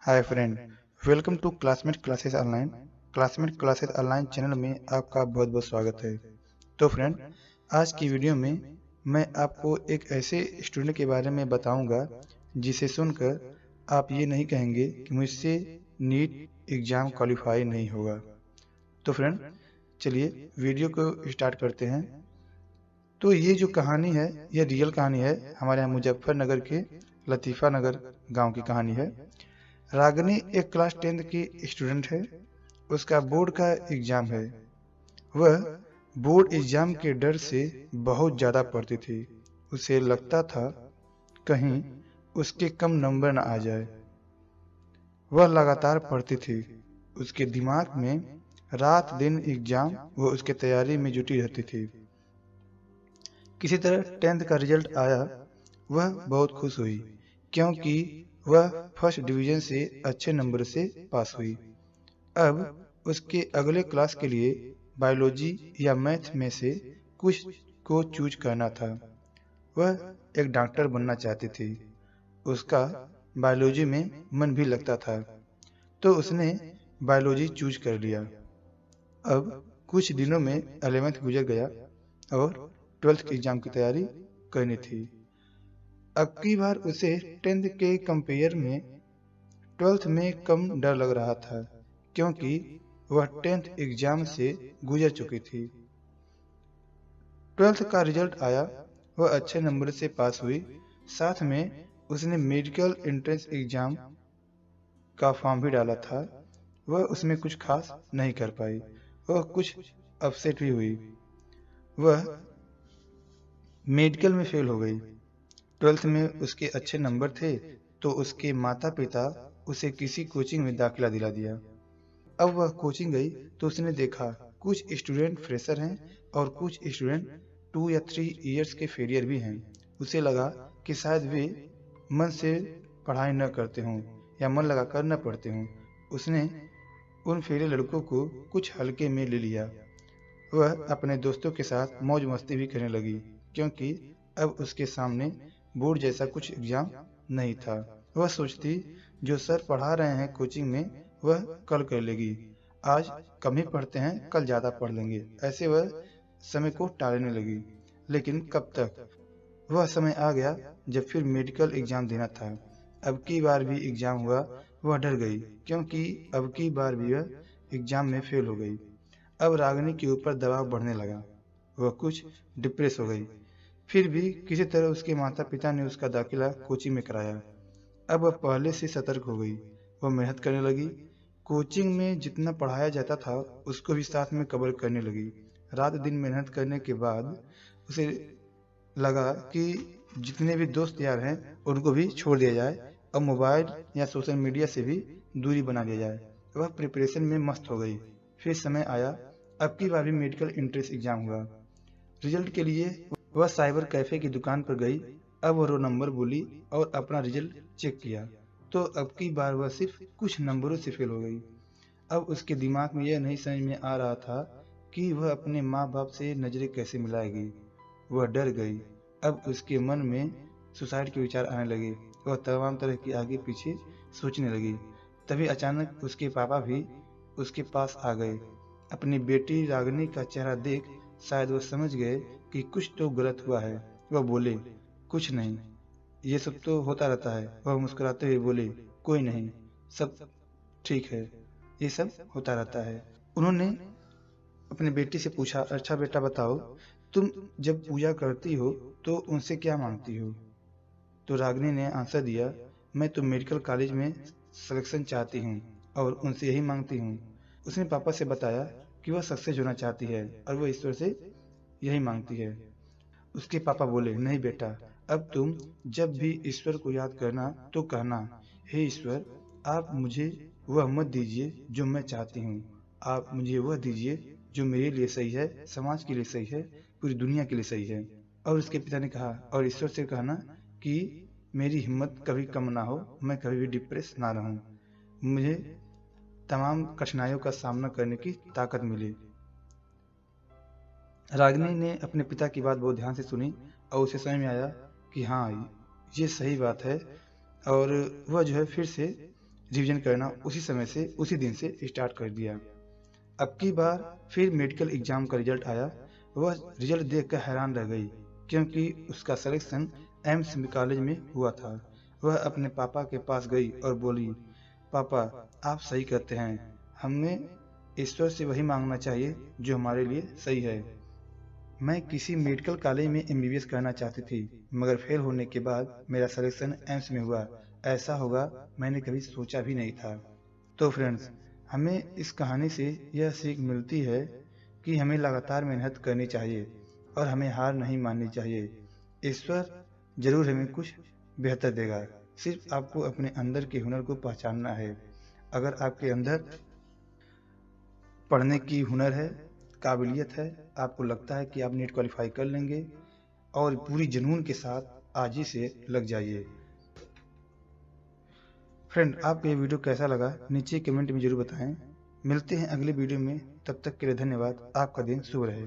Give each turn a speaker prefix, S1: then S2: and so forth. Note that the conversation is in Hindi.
S1: Hi friend, welcome to classmate classes online. Classmate classes online channel में आपका बहुत बहुत स्वागत है। तो फ्रेंड, आज की वीडियो में मैं आपको एक ऐसे स्टूडेंट के बारे में बताऊंगा जिसे सुनकर आप ये नहीं कहेंगे कि मुझसे नीट एग्ज़ाम क्वालिफाई नहीं होगा। तो फ्रेंड, चलिए वीडियो को स्टार्ट करते हैं। तो ये जो कहानी है, ये रियल कहानी है। हमारे यहाँ मुजफ्फरनगर के लतीफ़ा नगर गाँव की कहानी है। रागिनी एक क्लास 10th की स्टूडेंट है। उसका बोर्ड का एग्जाम है। वह बोर्ड एग्जाम के डर से बहुत ज़्यादा पढ़ती थी। उसे लगता था कहीं उसके कम नंबर न आ जाए। वह लगातार पढ़ती थी। उसके दिमाग में रात दिन एग्जाम व उसके तैयारी में जुटी रहती थी। किसी तरह 10th का रिजल्ट आया। वह बहुत खुश हुई क्योंकि वह फर्स्ट डिवीजन से अच्छे नंबर से पास हुई। अब उसके अगले क्लास के लिए बायोलॉजी या मैथ में से कुछ को चूज करना था। वह एक डॉक्टर बनना चाहती थी। उसका बायोलॉजी में मन भी लगता था, तो उसने बायोलॉजी चूज कर लिया। अब कुछ दिनों में 11th गुजर गया और 12th के एग्जाम की तैयारी करनी थी। अब की बार उसे 10th के कंपेयर में 12th में कम डर लग रहा था क्योंकि वह 10th एग्जाम से गुजर चुकी थी। 12th का रिजल्ट आया। वह अच्छे नंबर से पास हुई। साथ में उसने मेडिकल एंट्रेंस एग्जाम का फॉर्म भी डाला था। वह उसमें कुछ खास नहीं कर पाई। वह कुछ अपसेट भी हुई। वह मेडिकल में फेल हो गई। 12th में उसके अच्छे नंबर थे, तो उसके माता पिता उसे किसी कोचिंग में दाखिला दिला दिया। अब वह कोचिंग गई तो उसने देखा कुछ स्टूडेंट फ्रेशर हैं और कुछ स्टूडेंट 2 या 3 इयर्स के फेलियर भी हैं। उसे लगा कि शायद वे मन से पढ़ाई न करते हों या मन लगाकर न पढ़ते हों। उसने उन फेलियर लड़कों को कुछ हल्के में ले लिया। वह अपने दोस्तों के साथ मौज मस्ती भी करने लगी क्योंकि अब उसके सामने बोर्ड जैसा कुछ एग्जाम नहीं था। वह सोचती जो सर पढ़ा रहे हैं कोचिंग में वह कल कर लेगी। आज कम ही पढ़ते हैं, कल ज़्यादा पढ़ लेंगे। ऐसे वह समय को टालने लगी। लेकिन कब तक? वह समय आ गया जब फिर मेडिकल एग्जाम देना था। अब की बार भी एग्जाम हुआ। वह डर गई क्योंकि अब की बार भी वह एग्जाम में फेल हो गई। अब रागिनी के ऊपर दबाव बढ़ने लगा। वह कुछ डिप्रेस हो गई। फिर भी किसी तरह उसके माता पिता ने उसका दाखिला कोचिंग में कराया। अब वह पहले से सतर्क हो गई। वह मेहनत करने लगी। कोचिंग में जितना पढ़ाया जाता था उसको भी साथ में कवर करने लगी। रात दिन मेहनत करने के बाद उसे लगा कि जितने भी दोस्त यार हैं उनको भी छोड़ दिया जाए और मोबाइल या सोशल मीडिया से भी दूरी बना लिया जाए। वह प्रिपरेशन में मस्त हो गई। फिर समय आया। अब की बार भी मेडिकल एंट्रेंस एग्जाम हुआ। रिजल्ट के लिए वह साइबर कैफे की दुकान पर गई। अब वह रो नंबर बोली और अपना रिजल्ट चेक किया, तो अब की बार वह सिर्फ कुछ नंबरों से फेल हो गई। अब उसके दिमाग में यह नहीं समझ में आ रहा था कि वह अपने माँ बाप से नजरें कैसे मिलाएगी। वह डर गई। अब उसके मन में सुसाइड के विचार आने लगे। वह तमाम तरह की आगे पीछे सोचने लगी। तभी अचानक उसके पापा भी उसके पास आ गए। अपनी बेटी रागिनी का चेहरा देख शायद वह समझ गए कि कुछ तो गलत हुआ है। वह बोले, कुछ नहीं, ये सब तो होता रहता है। वह मुस्कुराते हुए बोले, कोई नहीं, सब ठीक है, ये सब होता रहता है। उन्होंने अपनी बेटी से पूछा, अच्छा बेटा बताओ, तुम जब पूजा करती हो तो उनसे क्या मांगती हो? तो रागिनी ने आंसर दिया, मैं तो मेडिकल कॉलेज में सिलेक्शन चाहती हूँ और उनसे यही मांगती हूँ। उसने पापा से बताया कि वह सक्सेस होना चाहती है और वह ईश्वर से यही मांगती है। उसके पापा बोले, नहीं बेटा, अब तुम जब भी ईश्वर को याद करना तो कहना, हे ईश्वर, आप मुझे वह मत दीजिए जो मैं चाहती हूँ। आप मुझे वह दीजिए जो मेरे लिए सही है, समाज के लिए सही है, पूरी दुनिया के लिए सही है। और उसके पिता ने कहा, और ईश्वर से कहना कि मेरी हिम्मत कभी कम ना हो, मैं कभी भी डिप्रेस ना रहूं, मुझे तमाम कठिनाइयों का सामना करने की ताकत मिले। रागिनी ने अपने पिता की बात बहुत ध्यान से सुनी और उसे समझ में आया कि हाँ, ये सही बात है। और वह जो है फिर से रिवीजन करना उसी समय से, उसी दिन से स्टार्ट कर दिया। अब की बार फिर मेडिकल एग्जाम का रिजल्ट आया। वह रिजल्ट देखकर हैरान रह गई, क्योंकि उसका सिलेक्शन एम्स कॉलेज में हुआ था। वह अपने पापा के पास गई और बोली, पापा, आप सही कहते हैं, हमें ईश्वर से वही मांगना चाहिए जो हमारे लिए सही है। मैं किसी मेडिकल कॉलेज में एमबीबीएस करना चाहती थी, मगर फेल होने के बाद मेरा सिलेक्शन एम्स में हुआ। ऐसा होगा मैंने कभी सोचा भी नहीं था। तो फ्रेंड्स, हमें इस कहानी से यह सीख मिलती है कि हमें लगातार मेहनत करनी चाहिए और हमें हार नहीं माननी चाहिए। ईश्वर जरूर हमें कुछ बेहतर देगा, सिर्फ आपको अपने अंदर के हुनर को पहचानना है। अगर आपके अंदर पढ़ने की हुनर है, काबिलियत है, आपको लगता है कि आप नीट क्वालिफाई कर लेंगे, और पूरी जुनून के साथ आज ही से लग जाइए। फ्रेंड, आपको ये वीडियो कैसा लगा नीचे कमेंट में जरूर बताएं। मिलते हैं अगले वीडियो में, तब तक के लिए धन्यवाद। आपका दिन शुभ रहे।